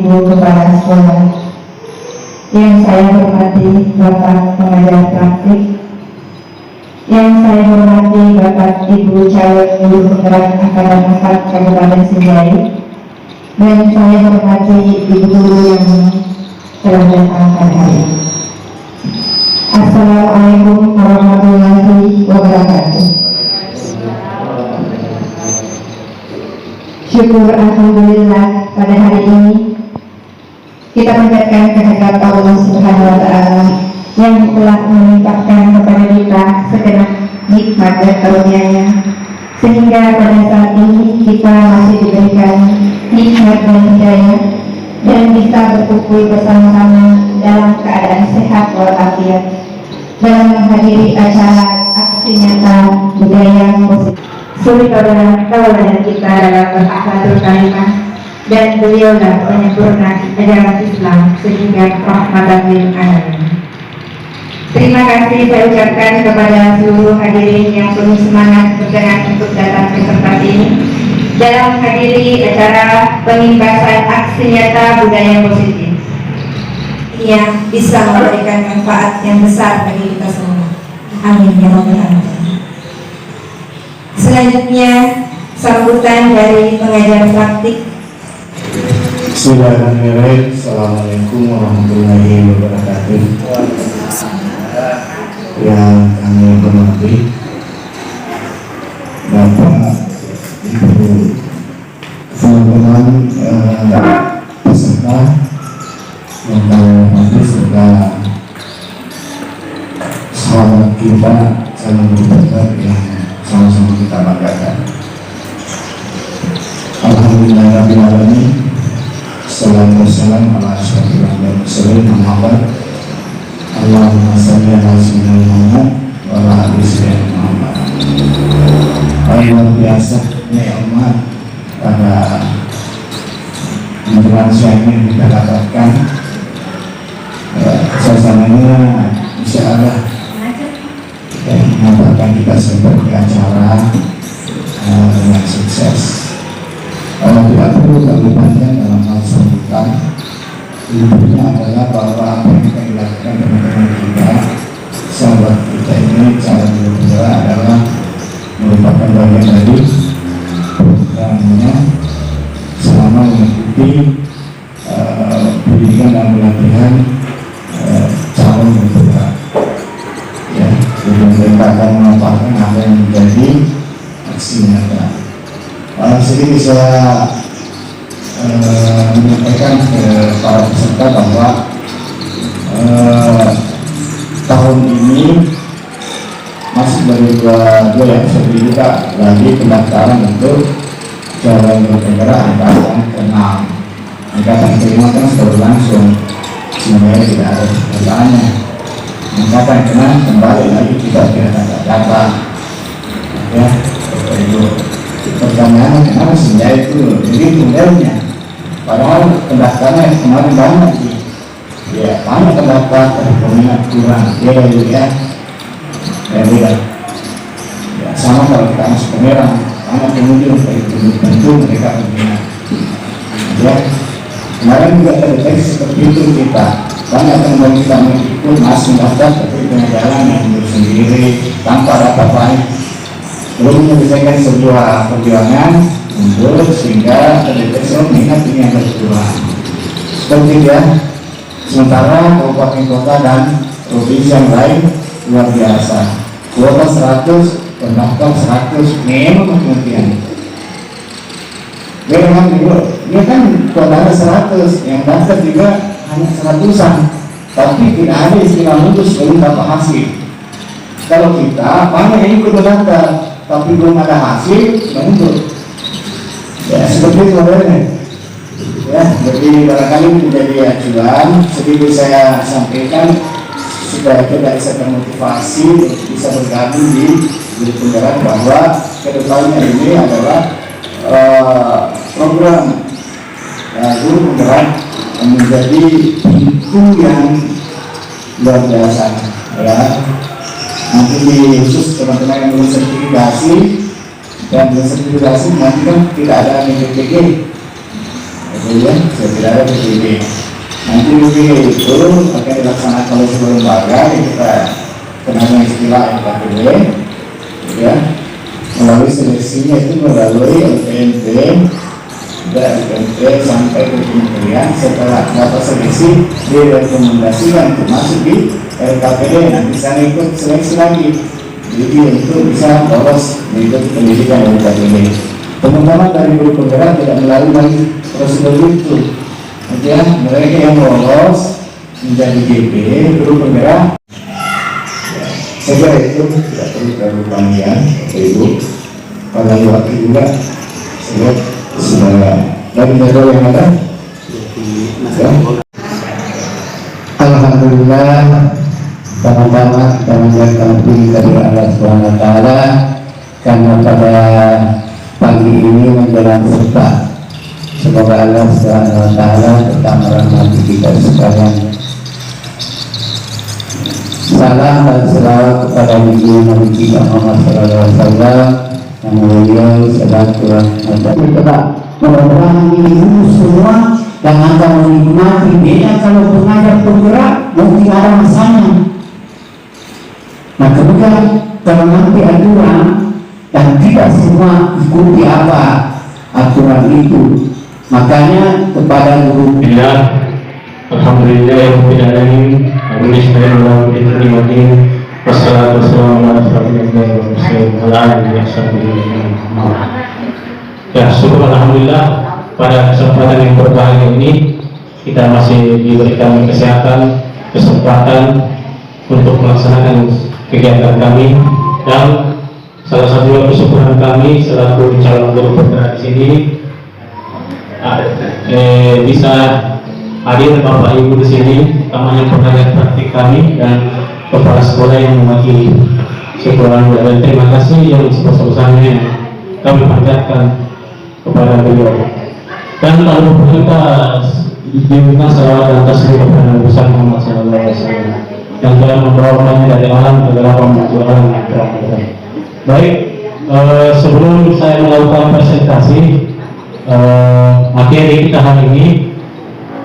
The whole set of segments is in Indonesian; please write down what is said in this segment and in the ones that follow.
Ibu Kepala Sekolah, yang saya hormati Bapak Pengajar Praktik, yang saya hormati Bapak Ibu Calon Guru Penggerak Angkatan 4 Kabupaten Sinjai, dan saya hormati Ibu Guru yang telah datang pada hari ini. Assalamualaikum warahmatullahi wabarakatuh. Syukur alhamdulillah pada hari ini kita panjatkan kehadirat Allah Subhanahu wa taala yang telah melimpahkan kepada kita segenap nikmat dan karunia-Nya, sehingga pada saat ini kita masih diberikan nikmat dan hidayah dan bisa berkumpul bersama-sama dalam keadaan sehat walafiat dalam menghadiri acara aksi nyata budaya positif. Sulitnya tauladan kita dalam berakhlakul karimah, dan beliaulah penyempurna ajaran Islam sehingga rahmatan lil alamin. Terima kasih saya ucapkan kepada seluruh hadirin yang penuh semangat berkenan untuk datang ke tempat ini dalam menghadiri acara pengimbasan aksi nyata budaya positif yang bisa memberikan manfaat yang besar bagi kita semua. Amin ya rabbal alamin. Selanjutnya sambutan dari pengajar praktik. Bismillahirrahmanirrahim. Assalamualaikum warahmatullahi wabarakatuh. Yang kami hormati Bapak, Ibu, teman-teman peserta yang kami hormati serta sahabat kita, calon guru yang sama-sama kita banggakan. Alhamdulillahirabbil alamin. Assalamualaikum warahmatullahi wabarakatuh. Muhammad Allahumma shalli ala sayyidina Muhammad wa ala ali sayyidina Muhammad. Luar biasa nikmat pada menjelang siang ini kita dapatkan. Suasananya insya Allah menambahkan kita seperti acara dengan sukses. Kalau tidak perlu kami panjang dalam hal sambutan, intinya adalah bahwa apa yang kita dilakukan teman-teman kita, sahabat kita ini, calon guru penggerak adalah merupakan bagian dari programnya selama mengikuti pendidikan dan pelatihan calon guru penggerak. Ya, kita akan memanfaatkan apa yang menjadi aksi nyata. Sedikit saya menyampaikan ke para peserta bahwa tahun ini masih baru dua yang dibuka lagi pendaftaran untuk calon guru penggerak angkatan ke-6. Angkatan ke-5 kan sudah berlangsung, sebenarnya tidak ada pertanyaannya. Angkatan ke-6 kembali lagi kita data ya, itu pertanyaannya kenapa senja itu jadi modelnya, padahal pendaftarnya kemarin banyak sih ya, banyak pendaftar peminat kurang ya beda ya, sama kalau kita masuk ke merah banyak pengunjung tentu mereka peminat ya. Kemarin juga terdeteksi seperti itu, kita banyak teman kita mengikut masih mendaftar tapi dengan jalan yang sendiri tanpa ada apa-apa, belum menyelesaikan sebuah perjuangan untuk sehingga terdeteksi minat ini yang berkurang. Seperti ya, sementara kabupaten kota dan provinsi yang lain luar biasa, kuota 100, pendaftar 100, memang kemudian. Memang dia kan kuota 100, yang daftar juga hanya 100-an, tapi tidak ada istilah lulus belum dapat hasil. Kalau kita banyak yang ikut mendaftar tapi belum ada hasil, menurut ya seperti itu modelnya ya. Jadi barangkali menjadi acuan sedikit saya sampaikan supaya kita bisa termotivasi bisa bergabung di guru penggerak, bahwa kedepannya ini adalah program guru penggerak menjadi pintu yang luar biasa ya. Nanti di khusus teman-teman yang belum sertifikasi dan belum sertifikasi nanti kan tidak ada MPPG, kemudian saya tidak ada PBB. Nanti PBB itu akan dilaksanakan oleh sebuah lembaga yang kita kenal istilah LKPD, ya, melalui seleksinya itu melalui LPMP, LPMP sampai ke kementerian. Setelah data seleksi direkomendasikan untuk masuk di LKPD, nanti sana ikut seleksi lagi. Jadi itu bisa lolos mengikuti pendidikan LKPD. Teman-teman dari guru penggerak tidak melalui lagi prosedur itu. Ya, mereka yang lolos menjadi GP guru penggerak. Saya kira itu tidak perlu terlalu panjang, Bapak Ibu. Pada waktu juga saya sudah dari jadwal yang ada. Ya. Alhamdulillah, pertama-tama kita mengucapkan puji kepada Allah Subhanahu Wa Taala karena pada pagi ini menjelang serta. Semoga Allah Subhanahu Wa Taala tetap merahmati kita sekalian. Salam dan selawat kepada Nabi kita Muhammad Sallallahu Alaihi Wasallam yang beliau selaku kita memerangi dulu semua dan akan menikmati. Beda kalau pengajar penggerak mungkin ada masanya. Nah kemudian kalau nanti aturan dan tidak semua ikuti apa aturan itu, makanya kepada guru Alhamdulillah yang tidak ada ini Alhamdulillah kita nikmatin wassalatu wassalamu ala rasulillah. Ya syukur Alhamdulillah pada kesempatan yang berbahagia ini kita masih diberikan kesehatan, kesempatan untuk melaksanakan kegiatan kami, dan salah satu kesyukuran kami selaku calon guru penggerak di sini bisa hadir Bapak Ibu di sini, utamanya pengajar praktik kami dan kepala sekolah yang mewakili sekolah. Dan terima kasih yang sebesar-besarnya kami panjatkan kepada beliau. Dan lalu kita diberikan salawat dan tasbih kepada Nabi besar Muhammad Sallallahu Alaihi Wasallam yang telah membawa kami dari alam ke dalam menuju alam yang terang. Baik, sebelum saya melakukan presentasi materi kita hari ini,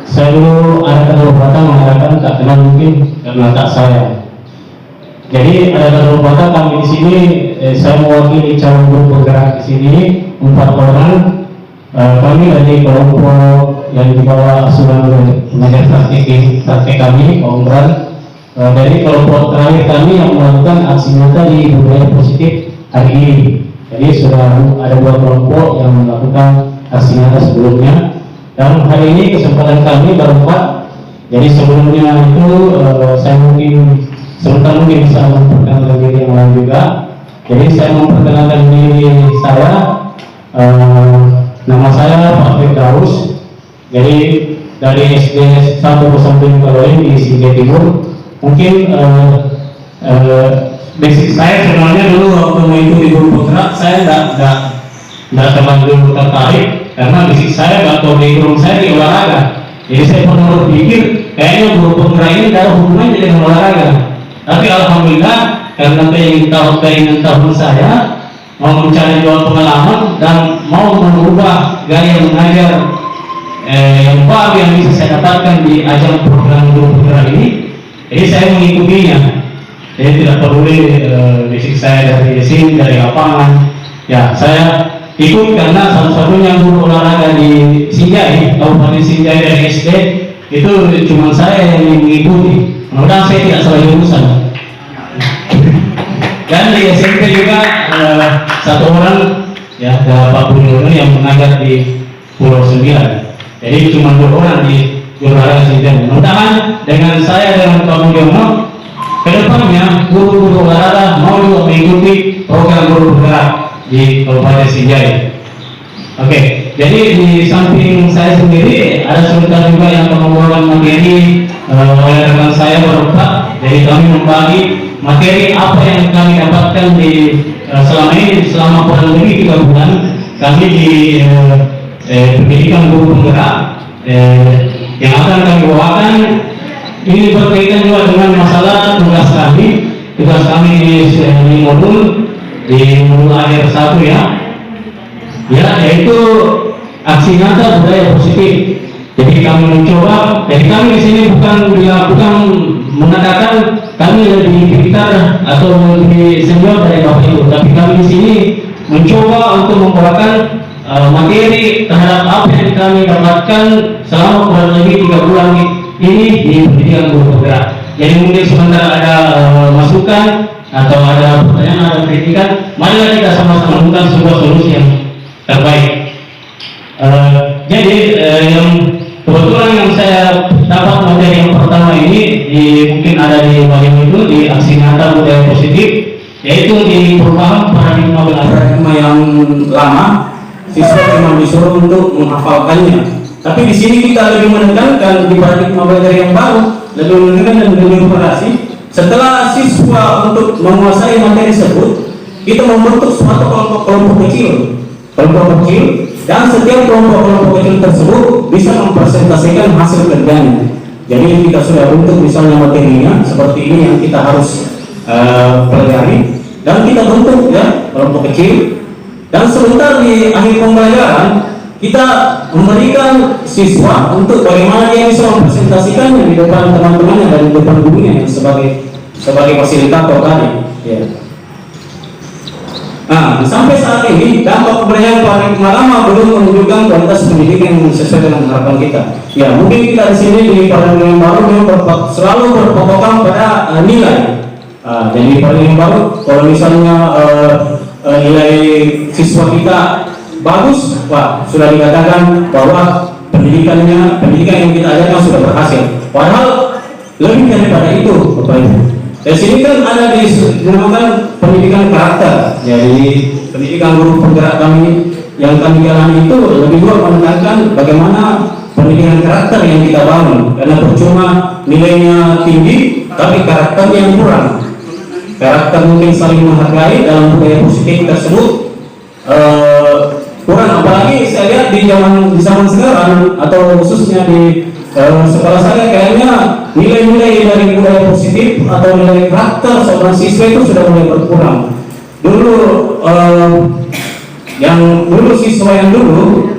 saya dulu ada kata mengatakan tak kenal mungkin karena tak saya. Jadi ada kata kami di sini, saya mewakili calon guru penggerak di sini 4 orang. Kami dari kelompok yang dibawa asuhan pengajar praktik kami, kelompok dari kelompok terakhir kami yang melakukan aksi nyata di budaya positif hari ini. Jadi sudah ada 2 kelompok yang melakukan aksi nyata sebelumnya. Dan hari ini kesempatan kami berempat. Jadi sebelumnya itu saya mungkin sebentar mungkin bisa memperkenalkan diri yang lain juga. Jadi saya memperkenalkan diri saya. Nama saya Pak Firdaus. Jadi dari SD 1 Pesantren Kaloin di Sinjai Timur. Mungkin basic saya sebenarnya dulu waktu mengikuti guru penggerak saya tidak terlalu tertarik karena basic saya atau background saya di olahraga. Jadi saya pernah berpikir kayaknya guru penggerak ini tidak ada hubungannya dengan olahraga. Tapi alhamdulillah karena keinginan tahun saya mau mencari jual pengalaman dan mau mengubah gaya mengajar yang baru yang bisa saya dapatkan di ajang program guru penggerak ini. Jadi saya mengikutinya. Jadi tidak peduli basic saya dari sini, dari lapangan. Ya saya ikut karena satu-satunya guru olahraga di Sinjai, Kabupaten Sinjai dari SD itu cuma saya yang mengikuti. Mudah-mudahan saya tidak salah jurusan. Dan di SMP juga 1 orang ya, ada Pak Bruno yang mengajar di Pulau 9. Jadi cuma 2 orang di olahraga Sinjai. Mudah-mudahan dengan saya dengan Pak Mulyono kedepannya guru-guru olahraga mau juga mengikuti program guru penggerak di Kabupaten Sinjai. Oke, jadi di samping saya sendiri ada sebentar juga yang membawakan materi oleh rekan saya berempat. Jadi kami membagi materi apa yang kami dapatkan di selama ini, selama kurang lebih 3 bulan kami di pendidikan guru penggerak yang akan kami bawakan. Ini berkaitan juga dengan masalah tugas kami di modul akhir 1 ya, yaitu aksi nyata budaya positif. Jadi kami mencoba, jadi kami di sini bukan mengatakan kami lebih pintar atau lebih senior dari Bapak Ibu, tapi kami di sini mencoba untuk membawakan materi terhadap apa yang kami dapatkan selama kurang lebih 3 bulan ini di pendidikan guru penggerak. Jadi mungkin sebentar ada masukan atau ada pertanyaan atau kritikan, marilah kita sama-sama menemukan sebuah solusi yang terbaik. Jadi yang kebetulan yang saya dapat materi yang pertama ini mungkin ada di bagian itu di aksi nyata budaya positif, yaitu di perubahan paradigma belajar. Paradigma yang lama, siswa memang disuruh untuk menghafalkannya. Tapi di sini kita lebih menekankan di paradigma belajar yang baru, lebih menekankan dan lebih operasi. Setelah siswa untuk menguasai materi tersebut, kita membentuk suatu kelompok kecil, dan setiap kelompok kecil tersebut bisa mempresentasikan hasil kerjanya. Jadi kita sudah bentuk misalnya materinya seperti ini yang kita harus pelajari, dan kita bentuk ya kelompok kecil, dan sebentar di akhir pembelajaran kita memberikan siswa untuk bagaimana dia bisa mempresentasikannya di depan teman-temannya dan di depan gurunya yang sebagai fasilitator tadi. Ya. Nah, sampai saat ini dampak pembelajaran paradigma lama belum menunjukkan kualitas pendidikan yang sesuai dengan harapan kita. Ya, mungkin kita di sini di paradigma yang baru selalu berpatokan pada nilai. Jadi paradigma baru, kalau misalnya nilai siswa kita bagus, Pak, sudah dikatakan bahwa pendidikan yang kita ajarkan sudah berhasil. Padahal lebih daripada itu, Bapak Ibu. Di sini kan ada dinamakan pendidikan karakter. Jadi pendidikan guru penggerak kami yang kami jalani itu lebih dulu menekankan bagaimana pendidikan karakter yang kita bangun. Karena percuma nilainya tinggi, tapi karakternya yang kurang. Karakter mungkin saling menghargai dalam budaya positif tersebut kurang. Apalagi saya lihat di zaman sekarang atau khususnya di sekolah saya kayaknya nilai-nilai dari budaya positif atau nilai karakter seorang siswa itu sudah mulai berkurang. Dulu siswa yang dulu,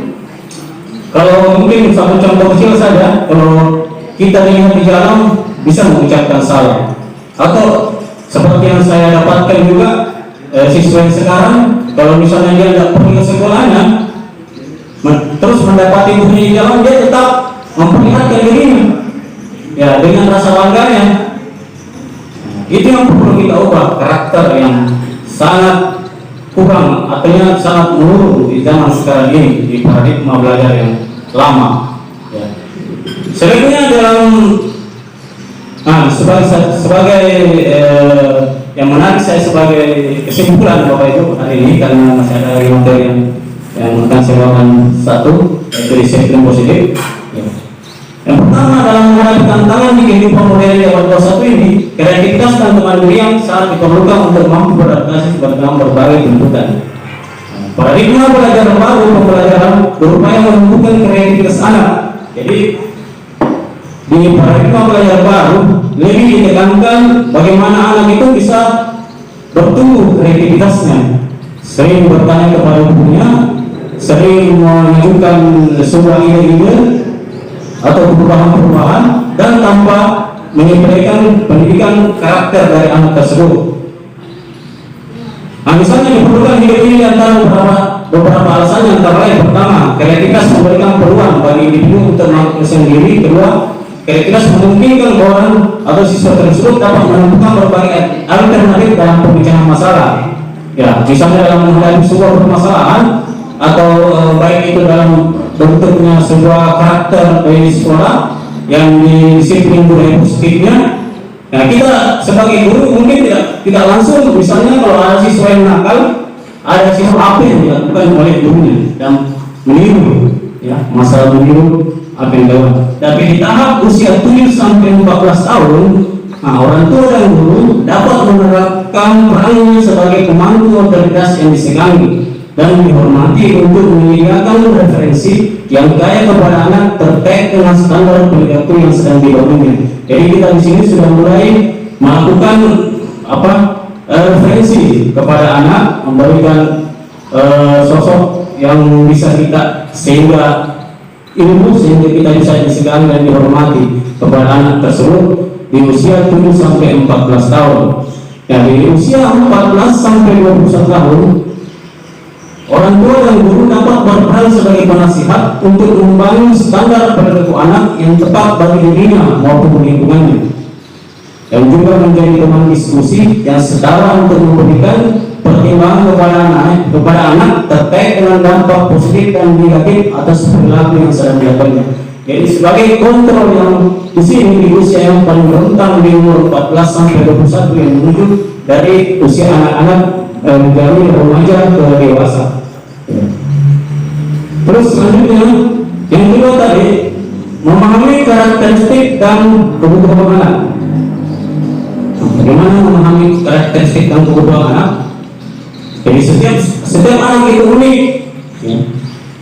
kalau mungkin satu contoh kecil saja, kalau kita lihat di jalan bisa mengucapkan salah, atau seperti yang saya dapatkan juga siswa yang sekarang, kalau misalnya dia tidak pergi ke sekolahnya terus mendapati bukunya di jalan, dia tetap memperlihatkan dirinya ya dengan rasa bangganya. Itu yang perlu kita ubah, karakter yang sangat kurang, artinya sangat menurun di zaman sekarang ini di paradigma belajar yang lama ya. Sebenarnya dalam sebagai yang menarik saya sebagai kesimpulan Bapak Ibu hari ini, karena masih ada materi yang akan saya bawakan satu, yaitu disiplin positif ya. Yang pertama, dalam menghadapi tantangan di kehidupan modern di abad 21 ini, kreativitas dan kemandirian yang sangat diperlukan untuk mampu beradaptasi dalam berbagai tuntutan. Paradigma belajar baru pembelajaran berupaya menumbuhkan kreativitas anak. Jadi di paradigma belajar baru lebih ditekankan bagaimana anak itu bisa bertumbuh kreativitasnya, sering bertanya kepada ibunya, sering menunjukkan sebuah ide-ide atau perubahan-perubahan, dan tanpa menyepelekan pendidikan karakter dari anak tersebut. Misalnya diperlukan ide-ide antara beberapa alasan, antara lain pertama, kreativitas memberikan peluang bagi individu untuk mengekspresikan diri. Kedua, kreativitas memungkinkan orang atau siswa tersebut dapat menemukan berbagai alternatif dalam pemecahan masalah. Ya, misalnya dalam menghadapi sebuah permasalahan atau baik itu dalam bentuknya sebuah karakter dari sekolah yang disiplin budaya positifnya. Nah, kita sebagai guru mungkin tidak langsung, misalnya kalau ada siswa yang nakal, ada siswa apa yang dilakukan oleh gurunya dan meniru ya, masalah meniru apa yang dilakukan. Tapi di tahap usia 7 sampai 14 tahun, orang tua dan guru dapat menerapkan perannya sebagai pemandu otoritas yang disegangi dan dihormati untuk menyediakan referensi yang kaya kepada anak terkait dengan standar perilaku yang sedang dibangunnya. Jadi kita di sini sudah mulai melakukan referensi kepada anak, memberikan sosok yang bisa kita, sehingga ilmu sehingga kita bisa disegani dan dihormati kepada anak tersebut di usia 7 sampai 14 tahun. Ya, di usia 14 sampai 21 tahun, orang tua dan guru dapat berperan sebagai penasihat untuk membangun standar perilaku anak yang tepat bagi dirinya maupun lingkungannya, dan juga menjadi teman diskusi yang setara untuk memberikan pertimbangan kepada anak terkait dengan dampak positif dan negatif atas perilaku yang sedang dilakukannya. Jadi sebagai kontrol yang di sini di usia yang paling rentan di umur 14 sampai 21 yang menuju dari usia anak-anak dari remaja ke dewasa. Terus selanjutnya yang kedua tadi, memahami karakteristik dan kebutuhan anak. Bagaimana memahami karakteristik dan kebutuhan anak? Jadi setiap anak itu unik. Ya.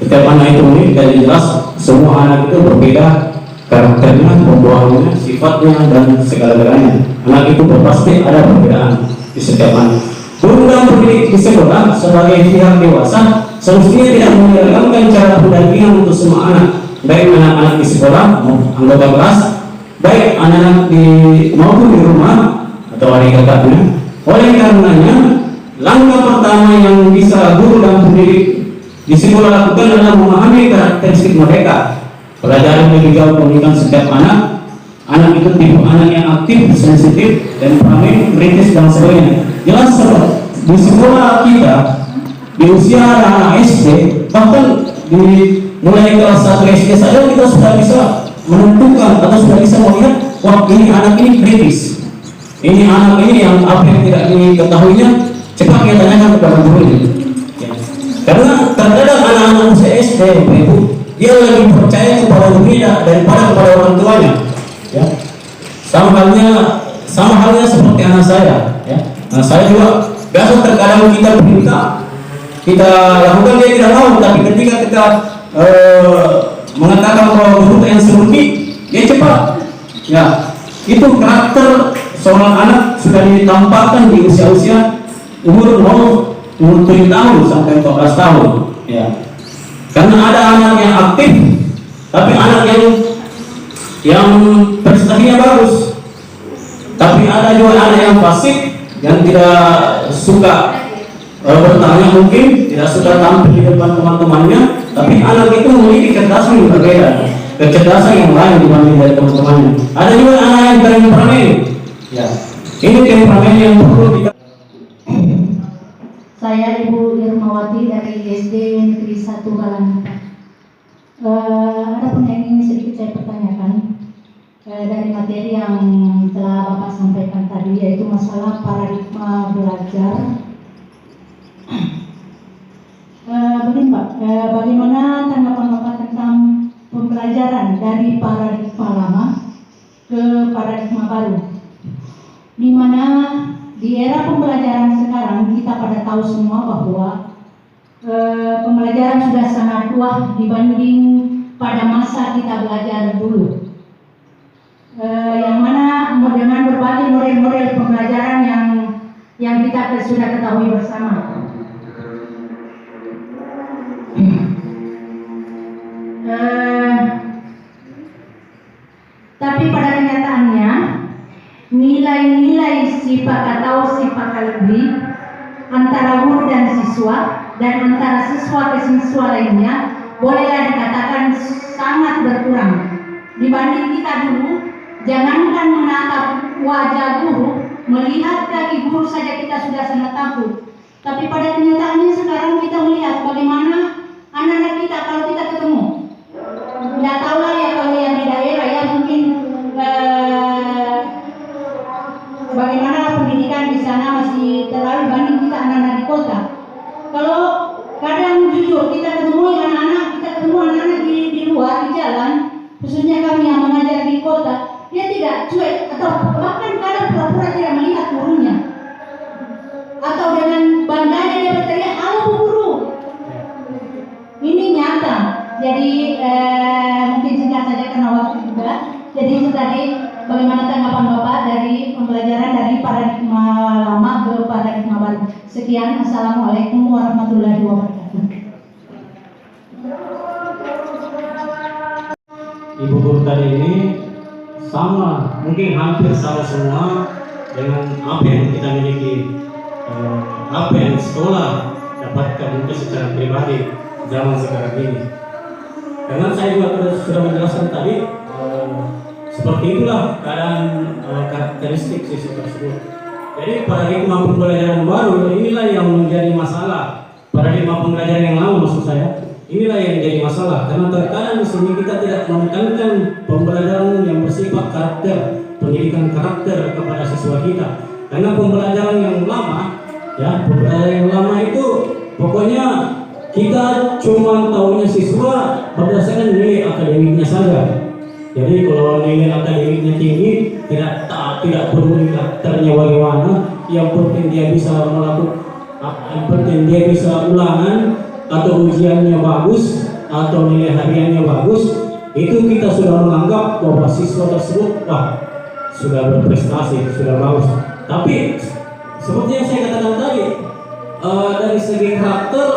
Setiap anak itu unik dan jelas semua anak itu berbeda karakternya, pembawaannya, sifatnya dan segala-galanya. Anak itu pasti ada perbedaan di setiap anak. Guru dan pendidik di sekolah sebagai pihak dewasa semestinya tidak menjalankan cara pendampingan untuk semua anak, baik anak-anak di sekolah, anggota kelas, baik anak-anak maupun di rumah atau adik kakaknya. Oleh karenanya, langkah pertama yang bisa guru dan pendidik di sekolah lakukan adalah memahami karakteristik mereka. Pelajaran lebih jauh pendidikan setiap anak. Anak itu tipe anak yang aktif, sensitif, temperamen, kritis dan sebagainya. Jelas di sekolah kita di usia anak SD, bahkan di mulai kelas 1 SD saja kita sudah bisa menentukan atau sudah bisa melihat, wah ini anak ini kritis, ini anak ini yang apa yang tidak diketahuinya cepat kita tanyakan kepada gurunya. Karena terkadang anak-anak usia SD, Ibu, dia lebih percaya kepada gurunya daripada kepada orang tuanya. Ya. Sama halnya seperti anak saya. Ya. Nah, saya juga biasa terkadang kita perintah, kita lakukan dia tidak mau, tapi ketika kita mengatakan bahwa guru yang sembunyi, dia cepat. Ya, itu karakter seorang anak sudah ditampakkan di usia-usia umur 7 tahun sampai 14 tahun. Ya. Karena ada anak yang aktif, tapi anak yang prestasinya bagus. Tapi ada juga anak yang pasif, yang tidak suka bertanya, mungkin tidak suka tampil di depan teman-temannya, tapi anak itu memiliki kecerdasan yang berbeda, kecerdasan yang lain dibanding dari teman-temannya. Ada juga anak yang temperamen. Ya, ini temperamen yang perlu kita. Saya Ibu Irmawati dari SD Negeri 1 Balangita. Ada pun yang ingin sedikit saya pertanyakan dari materi yang telah Bapak sampaikan tadi, yaitu masalah paradigma belajar. Begini Pak, bagaimana tanggapan Bapak tentang pembelajaran dari paradigma lama ke paradigma baru, di mana di era pembelajaran sekarang kita pada tahu semua bahwa pembelajaran sudah sangat tua dibanding pada masa kita belajar dulu. Yang mana dengan berbagai model-model pembelajaran yang kita sudah ketahui bersama. Tapi pada kenyataannya nilai-nilai sifat atau sifat lebih antara guru dan siswa dan antara siswa ke siswa lainnya bolehlah dikatakan sangat berkurang dibanding kita dulu. Jangankan menatap wajah guru, melihat kaki guru saja kita sudah sangat takut. Tapi pada kenyataannya sekarang kita melihat bagaimana anak-anak kita kalau kita ketemu, tidak tahu lah ya kalau yang di daerah ya mungkin bagaimana pendidikan di sana masih terlalu banding kita anak-anak di kota. Kalau kadang jujur kita ketemu anak-anak di luar di jalan, khususnya kami yang mengajar di kota, dia tidak cuek atau bahkan kadang pura-pura tidak melihat gurunya, atau dengan bangganya dia berteriak, "Halo Bu Guru." Ini nyata. Jadi mungkin singkat saja karena waktu juga. Jadi itu tadi bagaimana tanggapan Bapak dari pembelajaran dari paradigma lama ke paradigma baru. Sekian, Assalamualaikum warahmatullahi wabarakatuh. materi ini sama, mungkin hampir sama semua dengan apa yang kita miliki, apa yang sekolah dapatkan mungkin secara pribadi zaman sekarang ini. Karena saya juga sudah menjelaskan tadi, seperti itulah keadaan karakteristik siswa tersebut. Jadi paradigma pembelajaran baru inilah yang menjadi masalah. Paradigma pembelajaran yang lama maksud saya, inilah yang menjadi masalah. Karena terkadang di sini kita tidak menekankan pembelajaran yang bersifat karakter, pendidikan karakter kepada siswa kita. Karena pembelajaran yang lama, ya pembelajaran yang lama itu pokoknya kita cuma tahunya siswa berdasarkan nilai akademiknya saja. Jadi kalau nilai akademiknya tinggi, tidak peduli karakternya bagaimana, yang penting dia bisa melakukan, yang penting dia bisa ulangan atau ujiannya bagus atau nilai hariannya bagus, itu kita sudah menganggap bahwa siswa tersebut sudah berprestasi, sudah bagus. Tapi seperti yang saya katakan tadi, dari segi karakter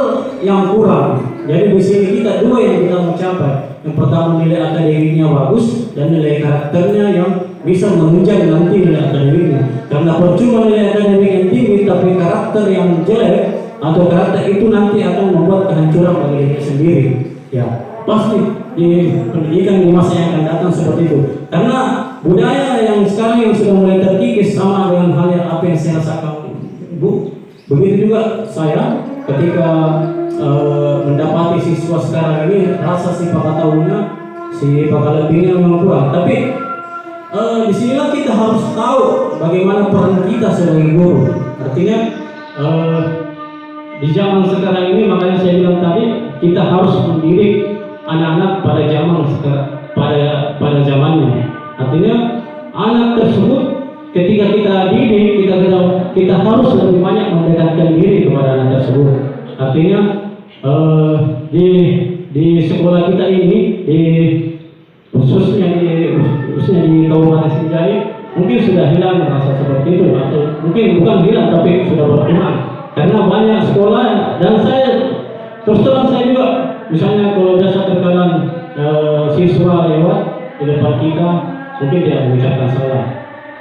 yang kurang. Jadi di sini kita dua yang kita mau capai. Yang pertama nilai akademiknya bagus dan nilai karakternya yang bisa menunjang nanti nilai akademiknya. Karena percuma nilai akademik yang tinggi tapi karakter yang jelek atau karakter itu nanti akan membuat kehancuran bagi diri sendiri. Ya, pasti di pendidikan di masa yang akan datang seperti itu. Karena budaya yang sekarang yang sudah mulai terkikis sama dengan hal yang apa yang saya rasakan, Bu. Begitu juga saya ketika mendapati siswa sekarang ini rasa si pengetahuannya, si lebihnya memang kurang. Tapi disinilah kita harus tahu bagaimana peran kita sebagai guru. Artinya di zaman sekarang ini, makanya saya bilang tadi kita harus mendidik anak-anak pada zaman pada zamannya. Artinya anak tersebut ketika kita didik, kita harus lebih banyak mendekatkan diri kepada anak tersebut. Artinya di sekolah kita ini, khususnya di Kabupaten Sinjai, mungkin sudah hilang rasa seperti itu, atau mungkin bukan hilang tapi sudah berkurang. Karena banyak sekolah, dan saya terus terang saya juga, misalnya kalau biasa terkadang siswa lewat di depan kita, mungkin tidak mengucapkan salah.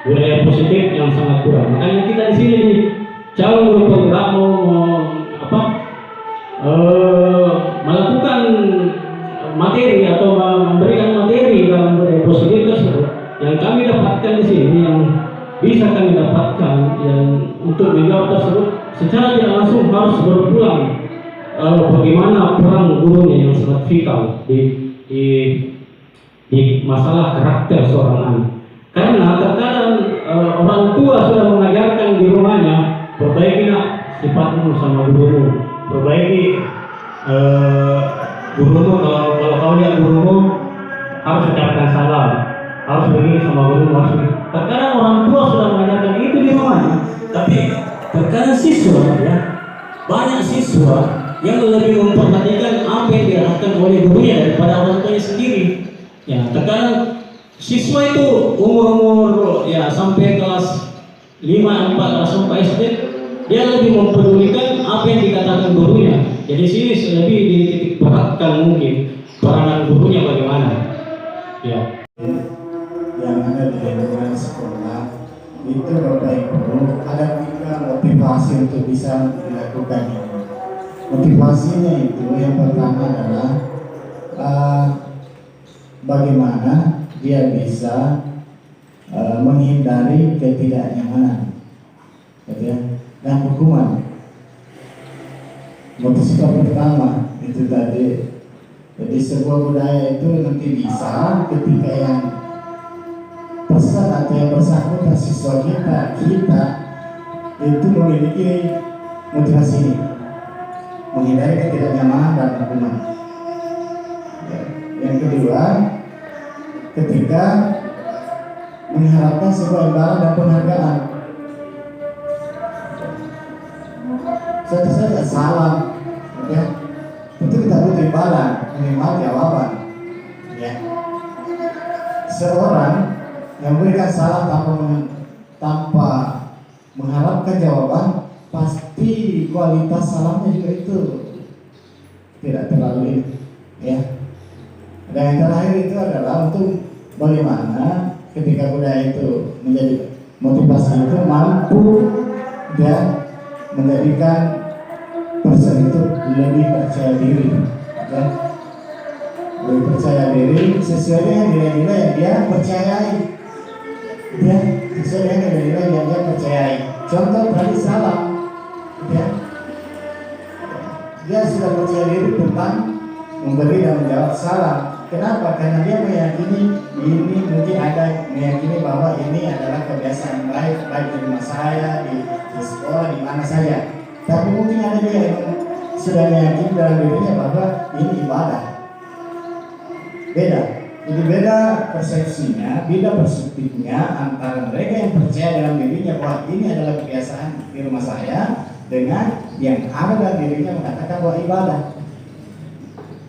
Budaya positif yang sangat kurang. Makanya kita di sini di calon guru program melakukan materi atau memberikan materi dalam budaya positif tersebut. Yang kami dapatkan di sini, yang bisa kami dapatkan yang untuk menjawab tersebut, secara tidak langsung harus berpulang bagaimana peran gurunya yang sangat vital di masalah karakter seorang anak. Karena terkadang orang tua sudah mengajarkan di rumahnya, perbaikilah sifatmu sama gurumu, perbaiki gurumu, kalau kau lihat gurumu harus ucapkan salam, harus begini sama gurumu, harus begini. Terkadang orang tua sudah mengajarkan itu di rumahnya, tapi terkadang siswa, ya banyak siswa yang lebih memperhatikan apa yang diarahkan oleh gurunya daripada orang tuanya sendiri. Ya, terkadang siswa itu umur ya sampai kelas 5, 4, kelas 4 SD, dia lebih mempedulikan apa yang dikatakan gurunya. Jadi sini lebih dititik beratkan mungkin peranan gurunya bagaimana. Ya. Yang ada di lingkungan sekolah itu Bapak Ibu ada 3 motivasi untuk bisa dilakukan ini. Motivasinya itu yang pertama adalah bagaimana dia bisa menghindari ketidaknyamanan, ya, dan hukuman. Motivasi pertama itu tadi, jadi sebuah budaya itu nanti bisa ketika yang pesan atau yang bersangkutan siswa kita itu memiliki motivasi ini, menghindari ketidaknyamanan dan hukuman. Yang kedua, ketika mengharapkan sebuah imbalan dan penghargaan, satu saja salam, ya, tentu kita butuh imbalan, minimal jawaban. Ya. Seorang yang memberikan salam tanpa mengharapkan jawaban, pasti kualitas salamnya juga itu tidak terlalu, ya. Dan yang terakhir itu adalah untuk bagaimana ketika budaya itu menjadi motivasi itu mampu dan menjadikan person itu lebih percaya diri, ya. Lebih percaya diri sesuai dengan nilai-nilai yang dia percayai, ya, sesuai dengan nilai-nilai yang dia percayai. Contoh tadi salam, ya, dia sudah percaya diri tentang memberi dan menjawab salam. Kenapa? Karena dia meyakini ini mungkin ada, meyakini bahwa ini adalah kebiasaan baik di rumah saya, di sekolah, di mana saja. Tapi mungkin ada dia yang sudah meyakini dalam dirinya bahwa ini ibadah. Beda. Jadi beda persepsinya, beda perspektifnya antara mereka yang percaya dalam dirinya bahwa ini adalah kebiasaan di rumah saya dengan yang ada dalam dirinya mengatakan bahwa ibadah.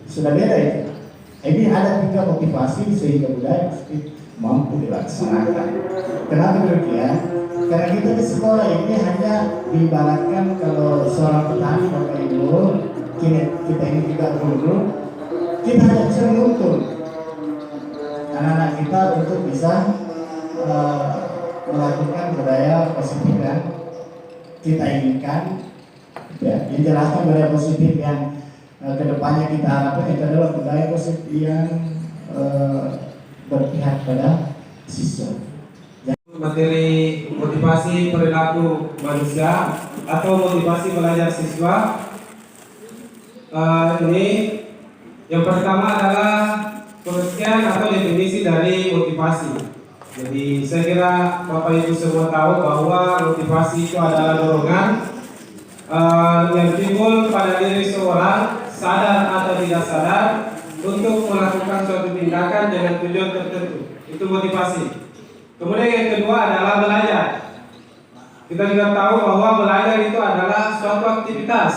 Sudah beda itu. Ini ada 3 motivasi sehingga budaya positif mampu dilaksanakan. Kenapa demikian? Karena kita di sekolah ini hanya diibaratkan kalau seorang petani Bapak Ibu, kita ini juga guru, kita hanya bisa menuntun anak-anak kita untuk bisa melakukan budaya positif yang kita inginkan, ya, menjelaskan budaya positif yang kedepannya kita harapkan itu adalah budaya positif yang berpihak pada siswa. Materi motivasi perilaku manusia atau motivasi belajar siswa, ini yang pertama adalah pengertian atau definisi dari motivasi. Jadi saya kira Bapak Ibu semua tahu bahwa motivasi itu adalah dorongan yang timbul pada diri seorang, sadar atau tidak sadar, untuk melakukan suatu tindakan dengan tujuan tertentu. Itu motivasi. Kemudian yang kedua adalah belajar. Kita juga tahu bahwa belajar itu adalah suatu aktivitas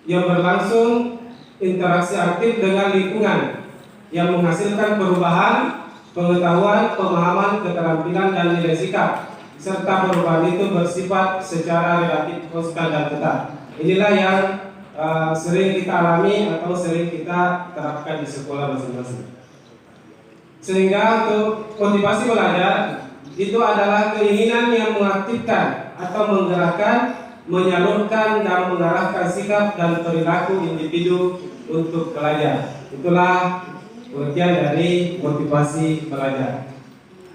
yang berlangsung interaksi aktif dengan lingkungan yang menghasilkan perubahan, pengetahuan, pemahaman, keterampilan, dan nilai sikap, serta perubahan itu bersifat secara relatif konstan dan tetap. Inilah yang sering kita alami atau sering kita terapkan di sekolah masing-masing. Sehingga untuk motivasi belajar itu adalah keinginan yang mengaktifkan atau menggerakkan, menyalurkan dan mengarahkan sikap dan perilaku individu untuk belajar. Itulah pengertian dari motivasi belajar.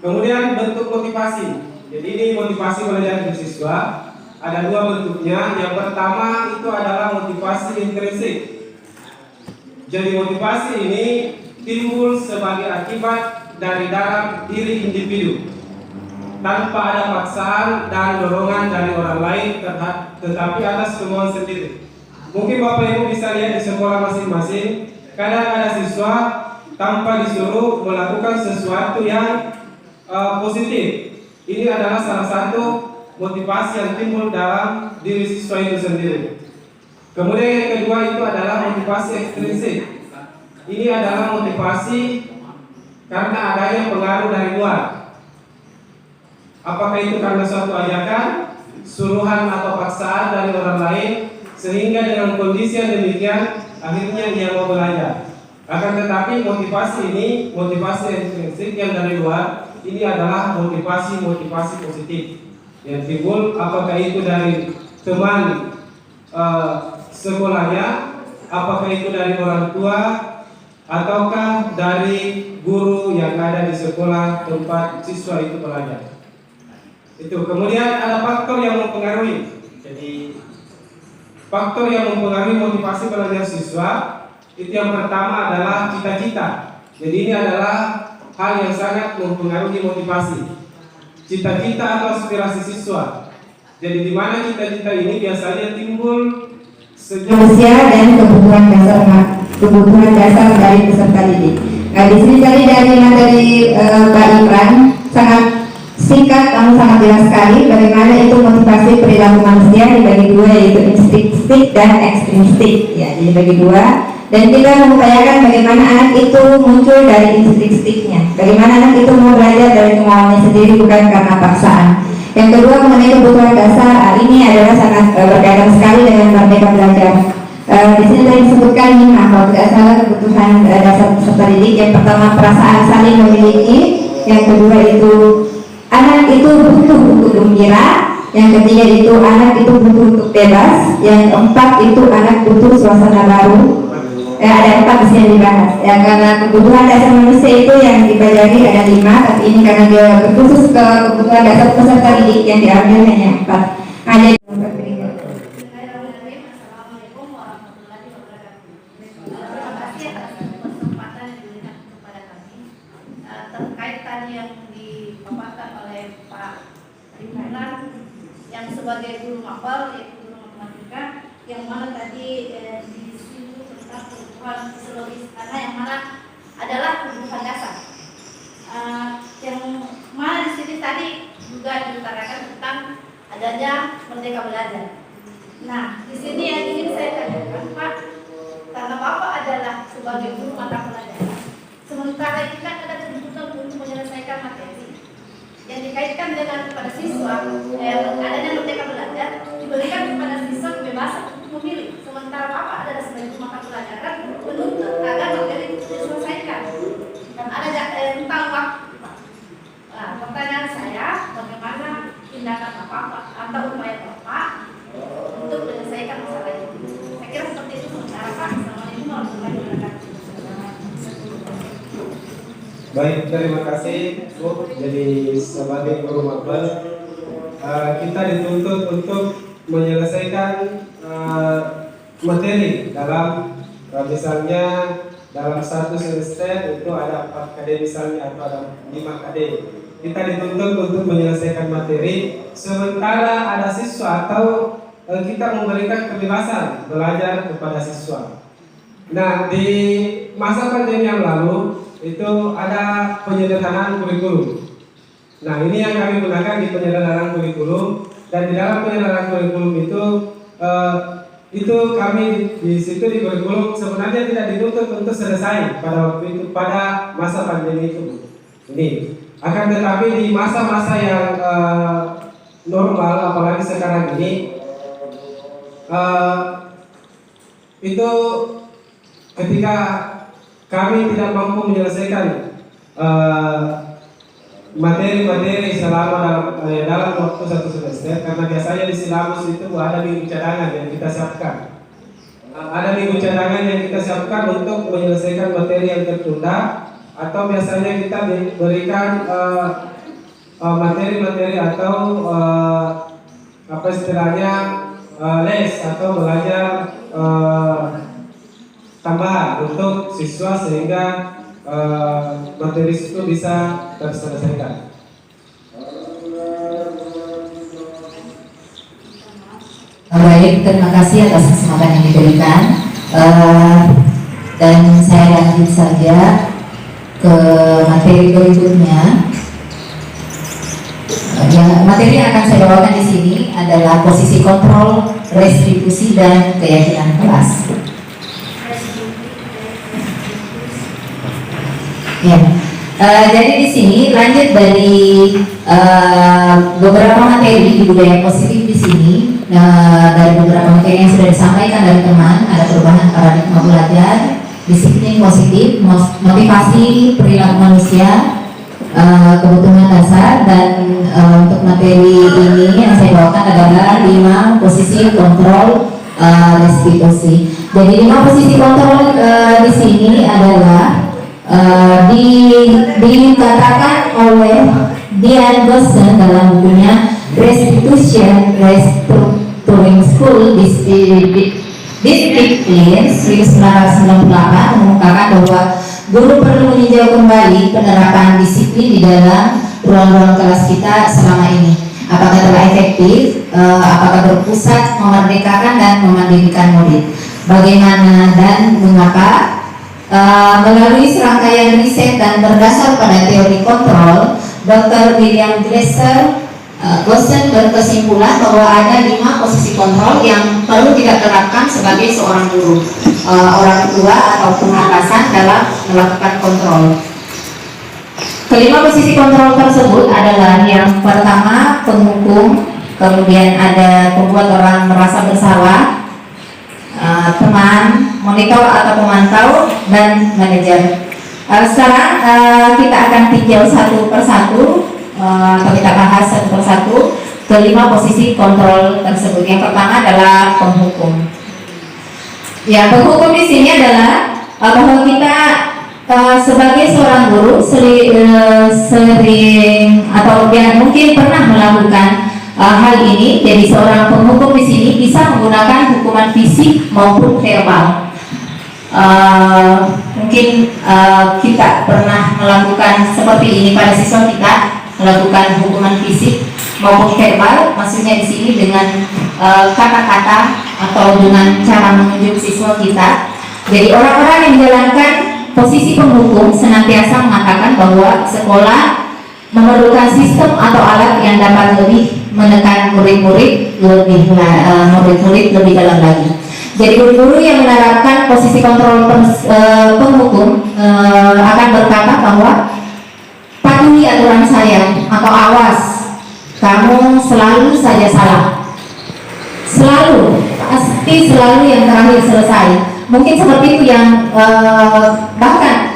Kemudian bentuk motivasi. Jadi ini motivasi belajar untuk siswa ada 2 bentuknya. Yang pertama itu adalah motivasi intrinsik. Jadi motivasi ini timbul sebagai akibat dari dalam diri individu tanpa ada paksaan dan dorongan dari orang lain, tetapi atas kemauan sendiri. Mungkin Bapak Ibu bisa lihat di sekolah masing-masing, kadang ada siswa tanpa disuruh melakukan sesuatu yang positif. Ini adalah salah satu motivasi yang timbul dalam diri siswa itu sendiri. Kemudian yang kedua itu adalah motivasi ekstrinsik. Ini adalah motivasi karena adanya pengaruh dari luar. Apakah itu karena suatu ajakan, suruhan atau paksaan dari orang lain, sehingga dengan kondisi yang demikian akhirnya dia mau belajar. Akan tetapi motivasi ini, motivasi ekstrinsik yang dari luar, ini adalah motivasi positif yang timbul, apakah itu dari teman sekolahnya, apakah itu dari orang tua, ataukah dari guru yang ada di sekolah tempat siswa itu belajar. Itu. Kemudian ada faktor yang mempengaruhi. Jadi faktor yang mempengaruhi motivasi belajar siswa itu yang pertama adalah cita-cita. Jadi ini adalah hal yang sangat mempengaruhi motivasi. Cita-cita atau aspirasi siswa. Jadi di mana cita-cita ini biasanya timbul sejak usia dan kebutuhan dasar dari peserta didik. Nah, di sini tadi dari materi Pak Imran sangat singkat namun sangat jelas sekali bagaimana itu motivasi perilaku manusia dibagi 2, yaitu instinktif dan ekstrinsik. Ya, jadi bagi 2. Dan kita mengupayakan bagaimana anak itu muncul dari instinktifnya, bagaimana anak itu mau belajar dari kemauannya sendiri bukan karena paksaan. Yang kedua mengenai kebutuhan dasar, ini adalah sangat berkaitan sekali dengan merdeka belajar. Di sini tadi disebutkan 5 kalau tidak salah kebutuhan dasar peserta didik. Yang pertama perasaan saling memiliki, yang kedua itu anak itu butuh untuk gembira, yang ketiga itu anak itu butuh untuk bebas, yang keempat itu anak butuh suasana baru. Ada 4 di sini dibahas. Ya, karena kebutuhan dasar manusia itu yang dipelajari ada 5, tapi ini karena dia berkhusus ke kebutuhan dasar peserta didik yang diambil hanya 4. Ada yang berbeda. Assalamualaikum warahmatullahi wabarakatuh. Terima kasih atas kesempatan yang diberikan kepada kami terkait tadi yang dipaparkan oleh Pak Rimlan yang sebagai guru mapel, yaitu guru matematika, yang mana tadi disinggung tentang kebutuhan fisiologis karena yang mana adalah kebutuhan dasar. Yang mana di sini tadi juga diutarakan tentang adanya merdeka belajar. Nah, di sini yang ingin saya tanyakan, Pak, karena Bapak adalah sebagai guru mata pelajaran, sementara kita ada tuntutan untuk menyelesaikan materi yang dikaitkan dengan kepada siswa, adanya merdeka belajar diberikan kepada siswa kebebasan untuk memilih, sementara Bapak adalah sebagai guru mata pelajaran menuntut agar materi itu diselesaikan dan ada tentang waktu, Pak. Nah, pertanyaan saya, bagaimana tindakan Bapak atau upaya Bapak untuk menyelesaikan masalah ini? Saya kira seperti itu sementara, Pak. Assalamualaikum warahmatullahi wabarakatuh. Baik, terima kasih Bu. Jadi sebagai guru mapel, kita dituntut untuk menyelesaikan materi dalam misalnya dalam 1 semester itu ada 4 KD misalnya atau ada 5 KD. Kita dituntut untuk menyelesaikan materi, sementara ada siswa atau kita memberikan kebebasan belajar kepada siswa. Nah, di masa pandemi yang lalu itu ada penyederhanaan kurikulum. Nah, ini yang kami gunakan di penyederhanaan kurikulum, dan di dalam penyederhanaan kurikulum itu kami di situ di kurikulum sebenarnya tidak dituntut untuk selesai pada waktu itu pada masa pandemi itu. Ini akan tetapi di masa-masa yang normal, apalagi sekarang ini itu ketika kami tidak mampu menyelesaikan materi-materi selama dalam waktu 1 semester, karena biasanya di silabus itu ada minggu cadangan yang kita siapkan. Ada minggu cadangan yang kita siapkan untuk menyelesaikan materi yang tertunda, atau biasanya kita berikan materi-materi atau apa istilahnya les atau belajar tambahan untuk siswa sehingga materi itu bisa terselesaikan. Baik, terima kasih atas kesempatan yang diberikan. Dan saya lanjut saja ke materi berikutnya. Materi yang akan saya bawakan di sini adalah posisi kontrol, restribusi, dan keyakinan kelas. Ya, jadi di sini lanjut dari beberapa materi di budaya positif di sini. Dari beberapa materi yang sudah disampaikan dari teman, ada perubahan paradigma belajar, disiplin positif, motivasi perilaku manusia, kebutuhan dasar, dan untuk materi ini yang saya bawakan adalah 5 posisi kontrol restitusi. Jadi 5 posisi kontrol di sini adalah dikatakan oleh Dian Gossen dalam bukunya Restitution Restructuring School Discipline 1998 mengungkapkan bahwa guru perlu meninjau kembali penerapan disiplin di dalam ruang-ruang kelas kita selama ini. Apakah telah efektif, apakah berpusat memerdekakan dan memandirikan murid, bagaimana dan mengapa. Melalui serangkaian riset dan berdasar pada teori kontrol, Dr. William Gossen berkesimpulan bahwa ada 5 posisi kontrol yang perlu kita terapkan sebagai seorang guru, orang tua ataupun atasan dalam melakukan kontrol. Kelima posisi kontrol tersebut adalah yang pertama penghukum, kemudian ada membuat orang merasa bersalah, teman, monitor atau pemantau, dan manajer. Sekarang kita akan tinjau satu persatu atau kita bahas satu persatu kelima posisi kontrol tersebut. Yang pertama adalah penghukum. Ya, penghukum di sini adalah bahwa kita sebagai seorang guru sering atau mungkin pernah melakukan hal ini. Jadi seorang penghukum di sini bisa menggunakan hukuman fisik maupun verbal. Mungkin kita pernah melakukan seperti ini pada siswa kita, melakukan hukuman fisik maupun verbal. Maksudnya di sini dengan kata-kata atau dengan cara menunjuk siswa kita. Jadi orang-orang yang menjalankan posisi penghukum senantiasa mengatakan bahwa sekolah memerlukan sistem atau alat yang dapat lebih menekan murid-murid lebih dalam lagi. Jadi guru-guru yang menerapkan posisi kontrol penghukum akan berkata bahwa patuhi aturan saya atau awas, kamu selalu saja salah, pasti selalu yang terakhir selesai. Mungkin seperti itu yang bahkan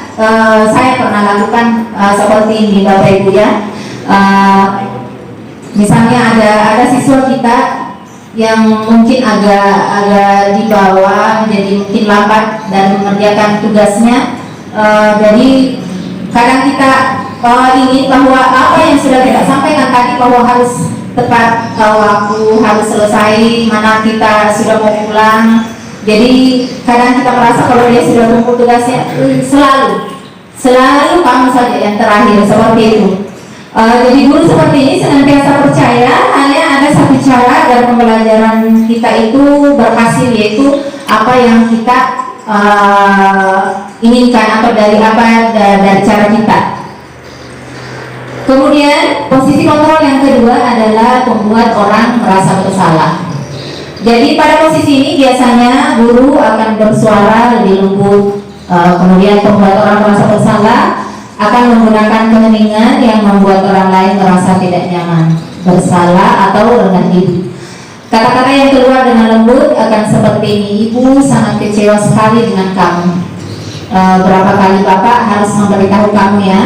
saya pernah lakukan seperti ini Bapak Ibu ya. Misalnya ada siswa kita yang mungkin agak di bawah, jadi mungkin lambat dan mengerjakan tugasnya. Jadi kadang kita ingin bahwa apa yang sudah kita sampaikan tadi bahwa harus tepat waktu, harus selesai, mana kita sudah mau pulang. Jadi kadang kita merasa kalau dia sudah kumpul tugasnya selalu kamu saja yang terakhir, seperti itu. Jadi guru seperti ini senantiasa percaya hanya ada satu cara agar pembelajaran kita itu berhasil, yaitu apa yang kita inginkan atau dari cara kita. Kemudian posisi kontrol yang kedua adalah membuat orang merasa bersalah. Jadi pada posisi ini biasanya guru akan bersuara lebih lembut, kemudian membuat orang merasa bersalah, akan menggunakan keheningan yang membuat orang lain merasa tidak nyaman, bersalah atau rendah diri. Kata-kata yang keluar dengan lembut akan seperti ini: ibu sangat kecewa sekali dengan kamu. Berapa kali bapak harus memberitahu kamu ya?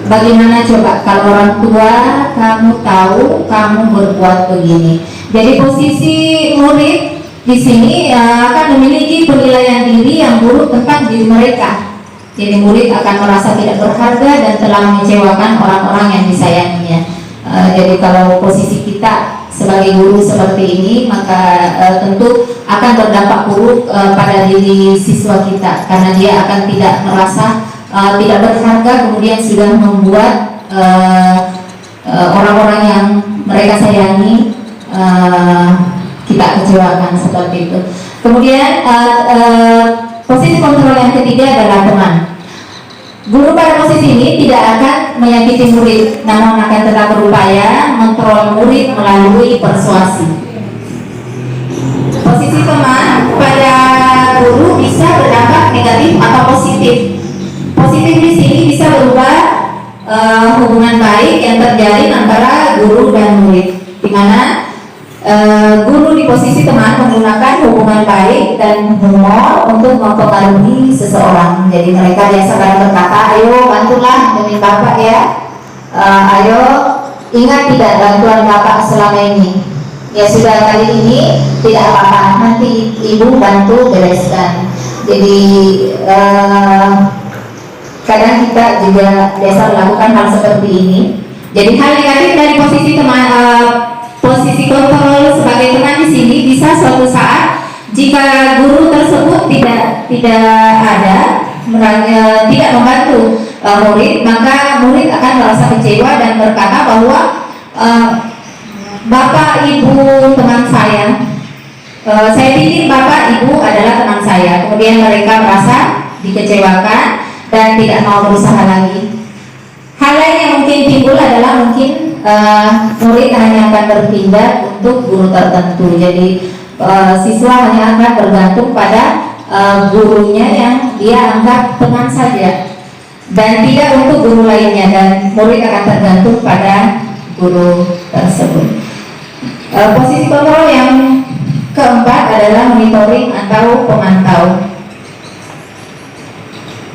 Bagaimana coba kalau orang tua kamu tahu kamu berbuat begini? Jadi posisi murid di sini akan memiliki penilaian diri yang buruk tentang diri mereka. Jadi murid akan merasa tidak berharga dan telah mengecewakan orang-orang yang disayanginya. Jadi kalau posisi kita sebagai guru seperti ini, maka tentu akan berdampak buruk pada diri siswa kita, karena dia akan tidak merasa tidak berharga, kemudian sudah membuat orang-orang yang mereka sayangi kita kecewakan, seperti itu. Kemudian posisi kontrol yang ketiga adalah teman. Guru pada posisi ini tidak akan menyakiti murid, namun akan tetap berupaya mengontrol murid melalui persuasi. Posisi teman pada guru bisa berdampak negatif atau positif. Positif di sini bisa berupa hubungan baik yang terjalin antara guru dan murid, di mana guru di posisi teman menggunakan hubungan baik dan humor untuk mempengaruhi seseorang. Jadi mereka biasa berkata, ayo bantulah demi bapak ya, ayo ingat tidak bantuan bapak selama ini, ya sudah kali ini tidak apa-apa, nanti ibu bantu bereskan. Jadi kadang kita juga biasa melakukan hal seperti ini. Jadi hal negatif dari posisi teman, posisi kontrol sebagai teman di sini bisa suatu saat jika guru tersebut tidak ada, tidak membantu murid, maka murid akan merasa kecewa dan berkata bahwa bapak ibu teman saya pikir bapak ibu adalah teman saya. Kemudian mereka merasa dikecewakan dan tidak mau berusaha lagi. Hal lain yang mungkin timbul adalah mungkin murid hanya akan berpindah untuk guru tertentu. Jadi siswa hanya akan bergantung pada gurunya yang dia anggap teman saja, dan tidak untuk guru lainnya, dan murid akan tergantung pada guru tersebut. Posisi kontrol yang keempat adalah monitoring atau pemantau.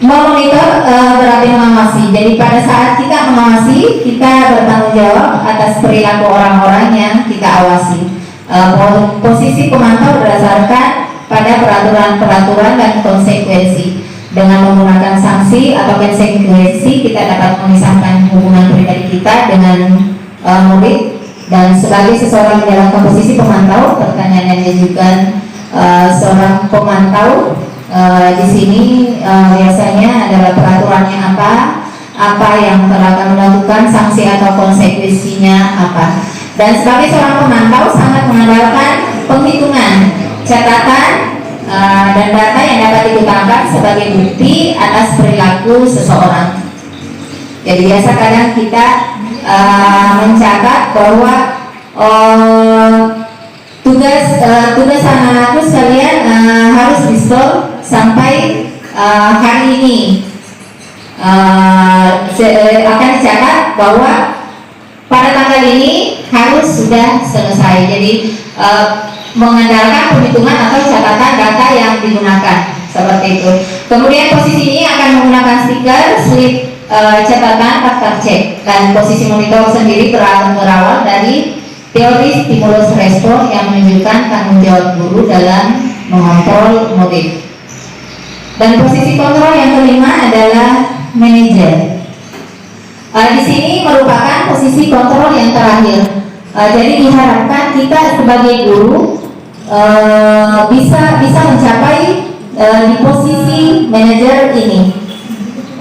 Memonitor berarti mengawasi. Jadi pada saat kita mengawasi, kita bertanggung jawab atas perilaku orang-orang yang kita awasi. Posisi pemantau berdasarkan pada peraturan-peraturan dan konsekuensi. Dengan menggunakan sanksi atau konsekuensi, kita dapat memisahkan hubungan pribadi kita dengan murid. Dan sebagai seseorang menjalankan posisi pemantau, pertanyaan yang diajukan seorang pemantau di sini biasanya adalah peraturannya apa yang akan melakukan, sanksi atau konsekuensinya apa. Dan sebagai seorang pemantau sangat mengandalkan penghitungan, catatan dan data yang dapat digunakan sebagai bukti atas perilaku seseorang. Jadi biasa kadang kita mencatat bahwa tugas anak-anakku sekalian harus di-store sampai hari ini. Akan dicatat bahwa pada tanggal ini harus sudah selesai. Jadi mengandalkan perhitungan atau catatan data yang digunakan seperti itu. Kemudian posisi ini akan menggunakan stiker, slip catatan, daftar cek. Dan posisi monitor sendiri berawal dari teori stimulus respon yang menunjukkan tanggung jawab guru dalam mengontrol murid. Dan posisi kontrol yang kelima adalah manajer. Di sini merupakan posisi kontrol yang terakhir. Jadi diharapkan kita sebagai guru bisa mencapai di posisi manajer ini.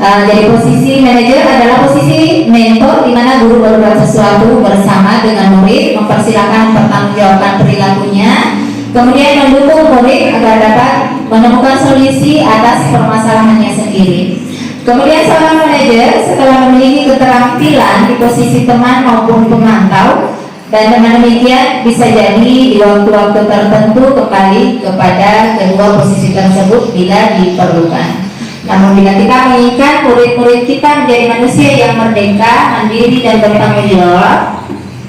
Jadi posisi manajer adalah posisi mentor di mana guru berbuat sesuatu bersama dengan murid, mempersilahkan pertanggungjawaban perilakunya, kemudian mendukung murid agar dapat menemukan solusi atas permasalahannya sendiri. Kemudian seorang manajer setelah memiliki keterampilan di posisi teman maupun pemantau, dan dengan demikian bisa jadi di waktu-waktu tertentu kembali kepada kedua posisi tersebut bila diperlukan. Namun bila kita menginginkan murid-murid kita menjadi manusia yang merdeka, mandiri dan bertanggung jawab,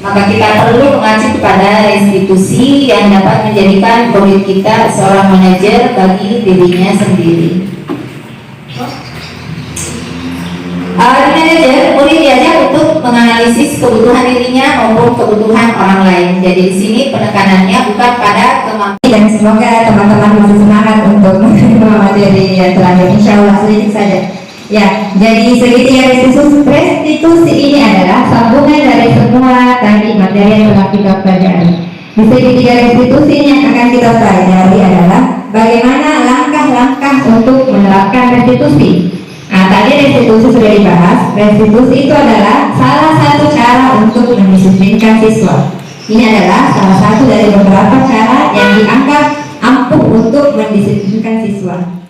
maka kita perlu mengacu kepada institusi yang dapat menjadikan murid kita seorang manajer bagi dirinya sendiri. Di manajer, murid diajak untuk menganalisis kebutuhan dirinya maupun kebutuhan orang lain. Jadi di sini penekanannya bukan pada kemampuan. Dan semoga teman-teman masih semangat untuk menerima materi yang terakhir. Insya Allah sedikit saja. Ya, jadi segitiga restitusi ini adalah sambungan dari semua tadi materi yang telah kita pelajari. Di segitiga restitusi yang akan kita pelajari adalah bagaimana langkah-langkah untuk menerapkan restitusi. Nah, tadi restitusi sudah dibahas. Restitusi itu adalah salah satu cara untuk mendisiplinkan siswa. Ini adalah salah satu dari beberapa cara yang dianggap ampuh untuk mendisiplinkan siswa.